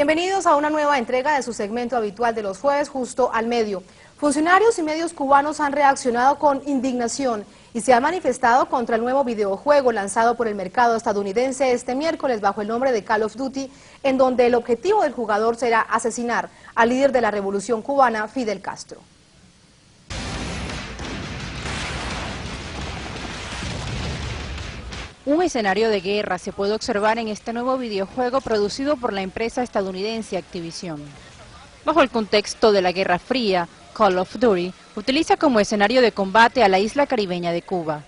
Bienvenidos a una nueva entrega de su segmento habitual de los jueves, Justo al Medio. Funcionarios y medios cubanos han reaccionado con indignación y se han manifestado contra el nuevo videojuego lanzado por el mercado estadounidense este miércoles bajo el nombre de Call of Duty, en donde el objetivo del jugador será asesinar al líder de la revolución cubana, Fidel Castro. Un escenario de guerra se puede observar en este nuevo videojuego producido por la empresa estadounidense Activision. Bajo el contexto de la Guerra Fría, Call of Duty utiliza como escenario de combate a la isla caribeña de Cuba.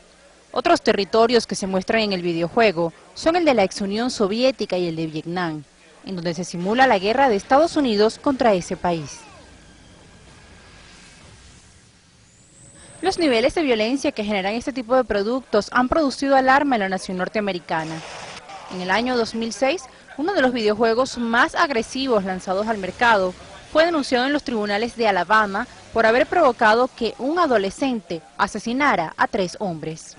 Otros territorios que se muestran en el videojuego son el de la ex Unión Soviética y el de Vietnam, en donde se simula la guerra de Estados Unidos contra ese país. Los niveles de violencia que generan este tipo de productos han producido alarma en la nación norteamericana. En el año 2006, uno de los videojuegos más agresivos lanzados al mercado fue denunciado en los tribunales de Alabama por haber provocado que un adolescente asesinara a 3 hombres.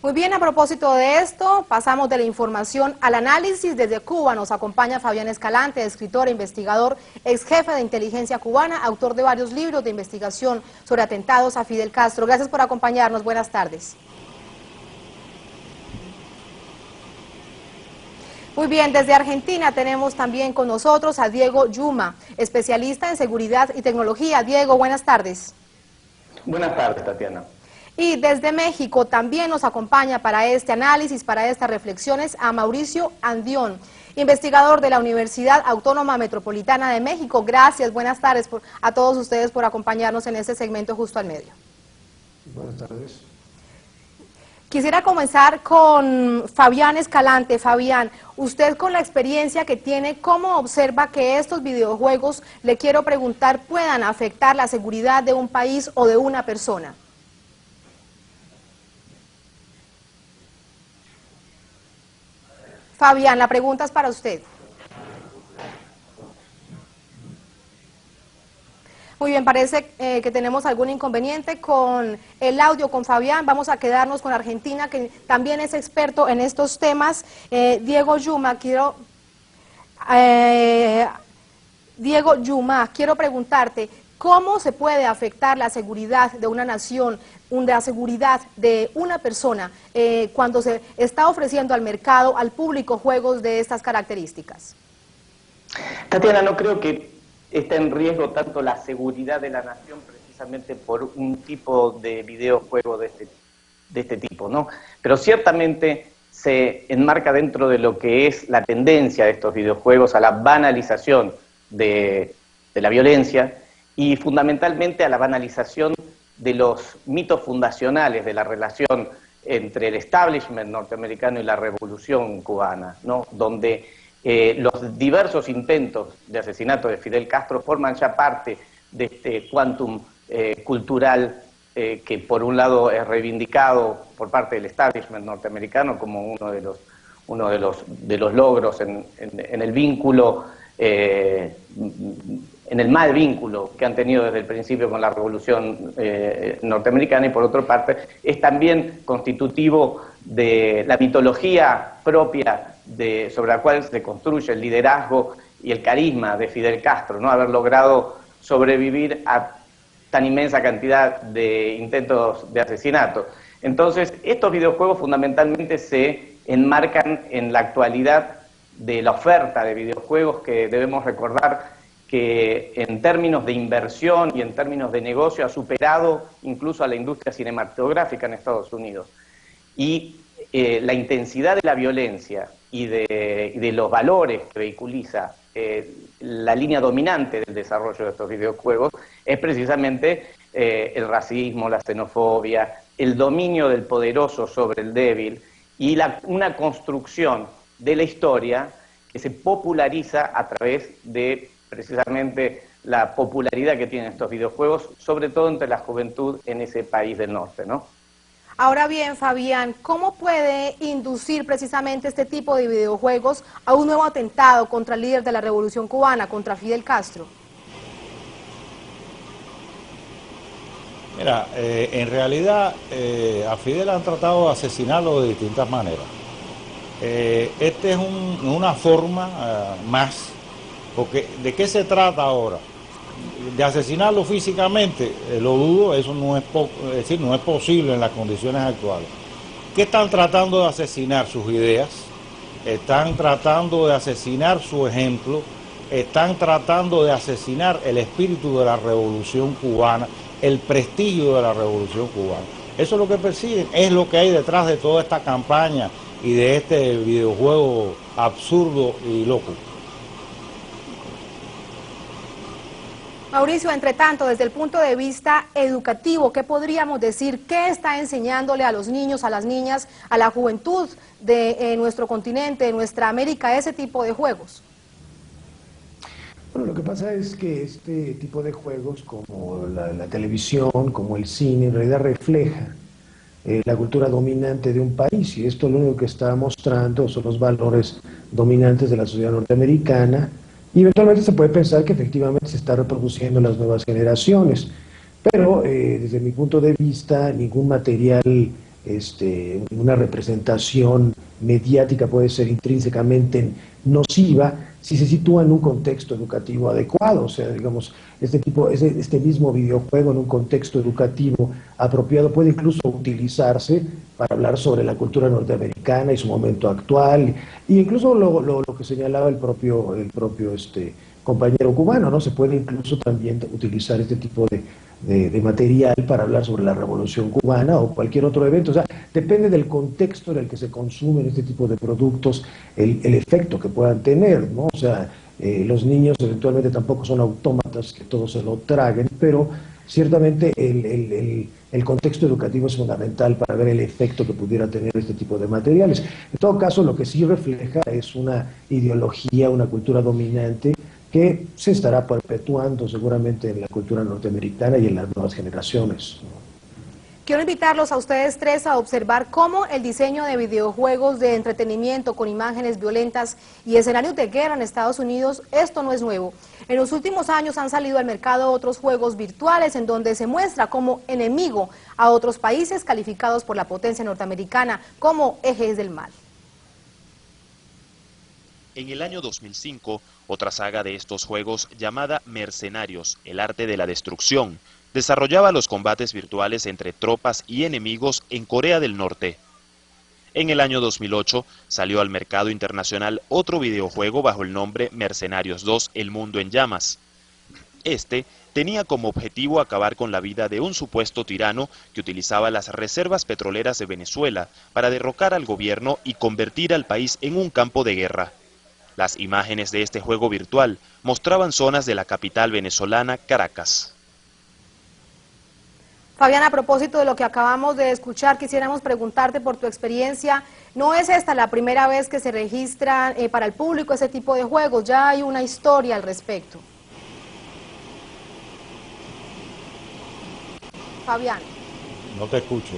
Muy bien, a propósito de esto, pasamos de la información al análisis. Desde Cuba nos acompaña Fabián Escalante, escritor e investigador, ex jefe de inteligencia cubana, autor de varios libros de investigación sobre atentados a Fidel Castro. Gracias por acompañarnos, buenas tardes. Muy bien, desde Argentina tenemos también con nosotros a Diego Yuma, especialista en seguridad y tecnología. Diego, buenas tardes. Buenas tardes, Tatiana. Y desde México también nos acompaña para este análisis, para estas reflexiones, a Mauricio Andión, investigador de la Universidad Autónoma Metropolitana de México. Gracias, buenas tardes a todos ustedes por acompañarnos en este segmento Justo al Medio. Buenas tardes. Quisiera comenzar con Fabián Escalante. Fabián, usted con la experiencia que tiene, ¿cómo observa que estos videojuegos, le quiero preguntar, puedan afectar la seguridad de un país o de una persona? Fabián, la pregunta es para usted. Muy bien, parece que tenemos algún inconveniente con el audio con Fabián. Vamos a quedarnos con Argentina, que también es experto en estos temas. Diego Yuma, quiero preguntarte, ¿cómo se puede afectar la seguridad de una nación, la seguridad de una persona, cuando se está ofreciendo al mercado, al público, juegos de estas características? Tatiana, no creo que esté en riesgo tanto la seguridad de la nación precisamente por un tipo de videojuego de este tipo, ¿no? Pero ciertamente se enmarca dentro de lo que es la tendencia de estos videojuegos a la banalización de la violencia y fundamentalmente a la banalización de los mitos fundacionales de la relación entre el establishment norteamericano y la revolución cubana, ¿no? Donde los diversos intentos de asesinato de Fidel Castro forman ya parte de este quantum cultural que por un lado es reivindicado por parte del establishment norteamericano como uno de los logros en el vínculo, en el mal vínculo que han tenido desde el principio con la revolución norteamericana, y por otra parte es también constitutivo de la mitología propia sobre la cual se construye el liderazgo y el carisma de Fidel Castro, ¿no? Haber logrado sobrevivir a tan inmensa cantidad de intentos de asesinato. Entonces, estos videojuegos fundamentalmente se enmarcan en la actualidad de la oferta de videojuegos, que debemos recordar que en términos de inversión y en términos de negocio ha superado incluso a la industria cinematográfica en Estados Unidos. Y la intensidad de la violencia y de los valores que vehiculiza la línea dominante del desarrollo de estos videojuegos es precisamente el racismo, la xenofobia, el dominio del poderoso sobre el débil y una construcción de la historia que se populariza a través de precisamente la popularidad que tienen estos videojuegos, sobre todo entre la juventud en ese país del norte, ¿no? Ahora bien, Fabián, ¿cómo puede inducir precisamente este tipo de videojuegos a un nuevo atentado contra el líder de la revolución cubana, contra Fidel Castro? Mira, en realidad a Fidel han tratado de asesinarlo de distintas maneras. Esta es una forma más, porque ¿de qué se trata ahora? De asesinarlo físicamente, lo dudo, eso no es, es decir, no es posible en las condiciones actuales. ¿Qué están tratando de asesinar? Sus ideas, están tratando de asesinar su ejemplo, están tratando de asesinar el espíritu de la revolución cubana, el prestigio de la revolución cubana. Eso es lo que persiguen, es lo que hay detrás de toda esta campaña y de este videojuego absurdo y loco. Mauricio, entre tanto, desde el punto de vista educativo, ¿qué podríamos decir? ¿Qué está enseñándole a los niños, a las niñas, a la juventud de nuestro continente, de nuestra América, ese tipo de juegos? Bueno, lo que pasa es que este tipo de juegos, como la televisión, como el cine, en realidad refleja la cultura dominante de un país, y esto lo único que está mostrando son los valores dominantes de la sociedad norteamericana, y eventualmente se puede pensar que efectivamente se está reproduciendo en las nuevas generaciones, pero desde mi punto de vista ningún material, ninguna representación mediática puede ser intrínsecamente nociva si se sitúa en un contexto educativo adecuado. O sea, digamos, este mismo videojuego en un contexto educativo apropiado puede incluso utilizarse para hablar sobre la cultura norteamericana y su momento actual, e incluso lo que señalaba el propio compañero cubano, ¿no? Se puede incluso también utilizar este tipo de material para hablar sobre la Revolución Cubana o cualquier otro evento. O sea, depende del contexto en el que se consumen este tipo de productos, el efecto que puedan tener, ¿no? O sea, los niños eventualmente tampoco son autómatas que todos se lo traguen, pero ciertamente el contexto educativo es fundamental para ver el efecto que pudiera tener este tipo de materiales. En todo caso, lo que sí refleja es una ideología, una cultura dominante que se estará perpetuando seguramente en la cultura norteamericana y en las nuevas generaciones. Quiero invitarlos a ustedes tres a observar cómo el diseño de videojuegos de entretenimiento con imágenes violentas y escenarios de guerra en Estados Unidos, esto no es nuevo. En los últimos años han salido al mercado otros juegos virtuales en donde se muestra como enemigo a otros países calificados por la potencia norteamericana como ejes del mal. En el año 2005, otra saga de estos juegos llamada Mercenarios, el arte de la destrucción, desarrollaba los combates virtuales entre tropas y enemigos en Corea del Norte. En el año 2008 salió al mercado internacional otro videojuego bajo el nombre Mercenarios 2, El Mundo en Llamas. Este tenía como objetivo acabar con la vida de un supuesto tirano que utilizaba las reservas petroleras de Venezuela para derrocar al gobierno y convertir al país en un campo de guerra. Las imágenes de este juego virtual mostraban zonas de la capital venezolana, Caracas. Fabián, a propósito de lo que acabamos de escuchar, quisiéramos preguntarte por tu experiencia. ¿No es esta la primera vez que se registran para el público ese tipo de juegos? Ya hay una historia al respecto. Fabián. No te escucho.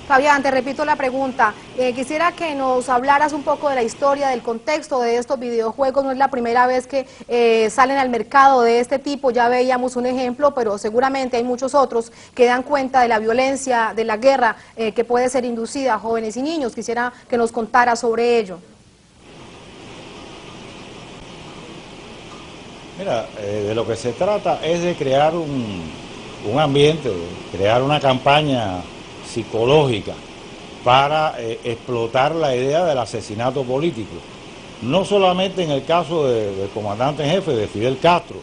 Fabián, te repito la pregunta. Quisiera que nos hablaras un poco de la historia, del contexto de estos videojuegos. No es la primera vez que salen al mercado de este tipo. Ya veíamos un ejemplo, pero seguramente hay muchos otros que dan cuenta de la violencia, de la guerra que puede ser inducida a jóvenes y niños. Quisiera que nos contara sobre ello. Mira, de lo que se trata es de crear un ambiente, crear una campaña psicológica para explotar la idea del asesinato político. No solamente en el caso del comandante en jefe, de Fidel Castro,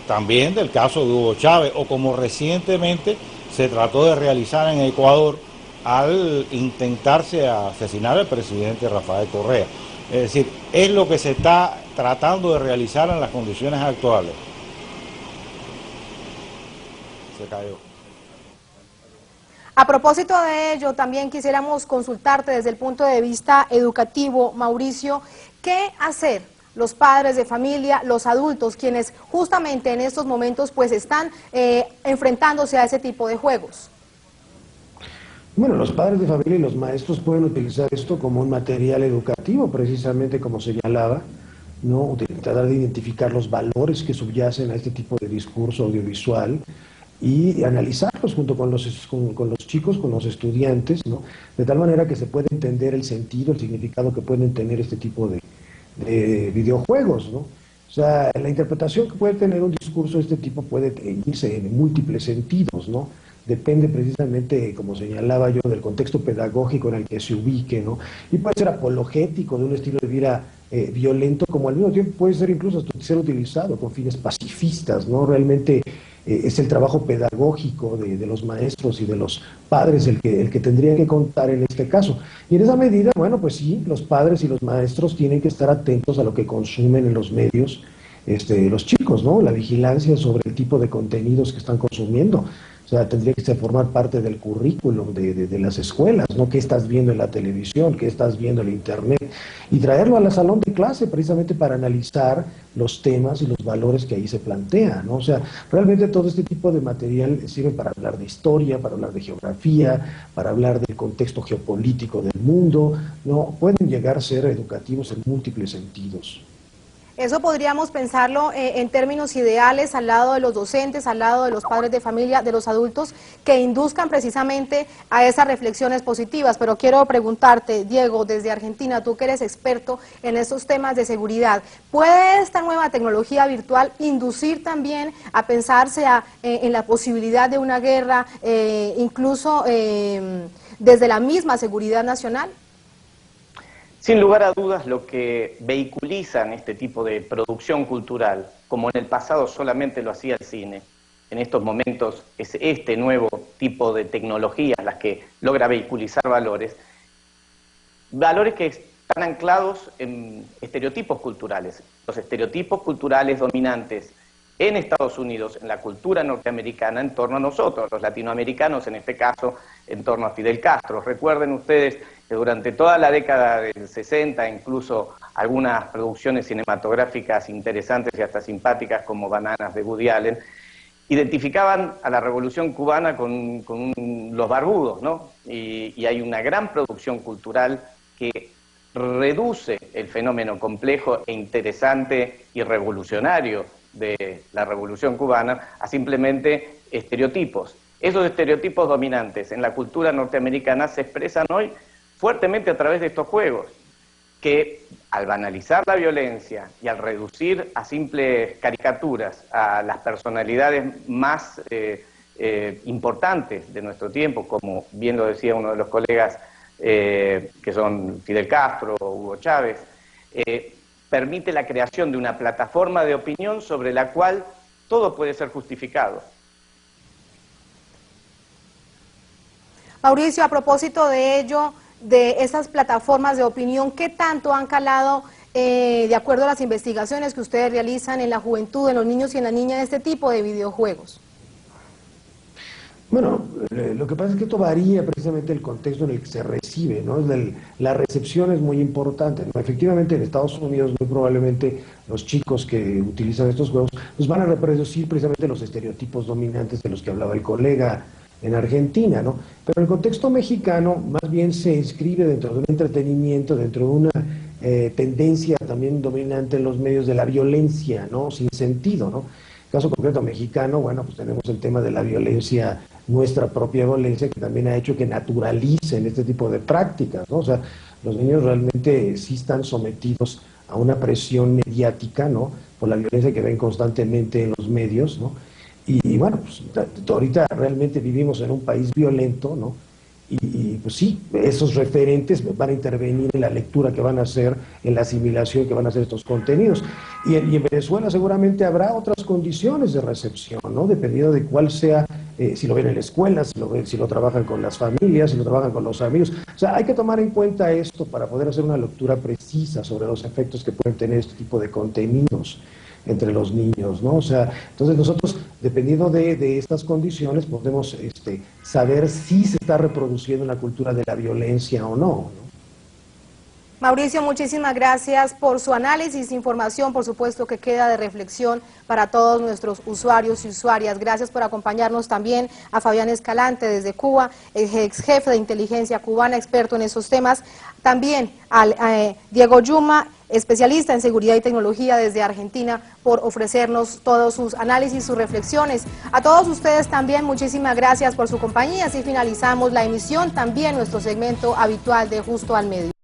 también del caso de Hugo Chávez, o como recientemente se trató de realizar en Ecuador al intentarse asesinar al presidente Rafael Correa. Es decir, es lo que se está tratando de realizar en las condiciones actuales. Se cayó. A propósito de ello, también quisiéramos consultarte desde el punto de vista educativo, Mauricio, ¿qué hacer los padres de familia, los adultos, quienes justamente en estos momentos pues están enfrentándose a ese tipo de juegos? Bueno, los padres de familia y los maestros pueden utilizar esto como un material educativo, precisamente como señalaba, ¿no? Tratar de identificar los valores que subyacen a este tipo de discurso audiovisual y analizarlos junto con los chicos, con los estudiantes, ¿no? De tal manera que se pueda entender el sentido, el significado que pueden tener este tipo de videojuegos, ¿no? O sea, la interpretación que puede tener un discurso de este tipo puede irse en múltiples sentidos, ¿no? Depende precisamente, como señalaba yo, del contexto pedagógico en el que se ubique, ¿no? Y puede ser apologético de un estilo de vida violento, como al mismo tiempo puede ser incluso hasta ser utilizado con fines pacifistas, ¿no? Realmente es el trabajo pedagógico de los maestros y de los padres el que tendría que contar en este caso. Y en esa medida, bueno, pues sí, los padres y los maestros tienen que estar atentos a lo que consumen en los medios los chicos, ¿no? La vigilancia sobre el tipo de contenidos que están consumiendo. O sea, tendría que formar parte del currículum de las escuelas, ¿no? ¿Qué estás viendo en la televisión? ¿Qué estás viendo en el internet? Y traerlo al salón de clase precisamente para analizar los temas y los valores que ahí se plantean, ¿no? O sea, realmente todo este tipo de material sirve para hablar de historia, para hablar de geografía, para hablar del contexto geopolítico del mundo, ¿no? Pueden llegar a ser educativos en múltiples sentidos. Eso podríamos pensarlo en términos ideales al lado de los docentes, al lado de los padres de familia, de los adultos, que induzcan precisamente a esas reflexiones positivas. Pero quiero preguntarte, Diego, desde Argentina, tú que eres experto en estos temas de seguridad, ¿puede esta nueva tecnología virtual inducir también a pensarse en la posibilidad de una guerra, incluso desde la misma seguridad nacional? Sin lugar a dudas, lo que vehiculizan este tipo de producción cultural, como en el pasado solamente lo hacía el cine, en estos momentos es este nuevo tipo de tecnologías las que logra vehiculizar valores que están anclados en estereotipos culturales. Los estereotipos culturales dominantes en Estados Unidos, en la cultura norteamericana, en torno a nosotros, los latinoamericanos, en este caso, en torno a Fidel Castro. Recuerden ustedes que durante toda la década del 60, incluso algunas producciones cinematográficas interesantes y hasta simpáticas como Bananas de Woody Allen, identificaban a la Revolución Cubana con los barbudos, ¿no? Y hay una gran producción cultural que reduce el fenómeno complejo e interesante y revolucionario de la Revolución Cubana a simplemente estereotipos. Esos estereotipos dominantes en la cultura norteamericana se expresan hoy fuertemente a través de estos juegos, que al banalizar la violencia y al reducir a simples caricaturas a las personalidades más importantes de nuestro tiempo, como bien lo decía uno de los colegas que son Fidel Castro o Hugo Chávez, permite la creación de una plataforma de opinión sobre la cual todo puede ser justificado. Mauricio, a propósito de ello, de esas plataformas de opinión, ¿qué tanto han calado, de acuerdo a las investigaciones que ustedes realizan, en la juventud, en los niños y en las niñas, este tipo de videojuegos? Bueno, lo que pasa es que esto varía precisamente el contexto en el que se recibe, ¿no? La recepción es muy importante, ¿no? Efectivamente, en Estados Unidos muy probablemente los chicos que utilizan estos juegos pues van a reproducir precisamente los estereotipos dominantes de los que hablaba el colega en Argentina, ¿no? Pero en el contexto mexicano más bien se inscribe dentro de un entretenimiento, dentro de una tendencia también dominante en los medios de la violencia, ¿no? Sin sentido, ¿no? Caso concreto mexicano, bueno, pues tenemos el tema de la violencia, nuestra propia violencia, que también ha hecho que naturalicen este tipo de prácticas, ¿no? O sea, los niños realmente sí están sometidos a una presión mediática, ¿no? Por la violencia que ven constantemente en los medios, ¿no? Y bueno, pues ahorita realmente vivimos en un país violento, ¿no? Y pues sí, esos referentes van a intervenir en la lectura que van a hacer, en la asimilación que van a hacer estos contenidos. Y en Venezuela seguramente habrá otras condiciones de recepción, ¿no? Dependiendo de cuál sea, si lo ven en la escuela, si lo trabajan con las familias, si lo trabajan con los amigos. O sea, hay que tomar en cuenta esto para poder hacer una lectura precisa sobre los efectos que pueden tener este tipo de contenidos entre los niños, ¿no? O sea, entonces nosotros, dependiendo de estas condiciones, podemos saber si se está reproduciendo la cultura de la violencia o no, ¿no? Mauricio, muchísimas gracias por su análisis, información, por supuesto que queda de reflexión para todos nuestros usuarios y usuarias. Gracias por acompañarnos también a Fabián Escalante desde Cuba, ex jefe de inteligencia cubana, experto en esos temas. También a Diego Yuma, especialista en seguridad y tecnología desde Argentina, por ofrecernos todos sus análisis, sus reflexiones. A todos ustedes también, muchísimas gracias por su compañía. Así finalizamos la emisión, también nuestro segmento habitual de Justo al Medio.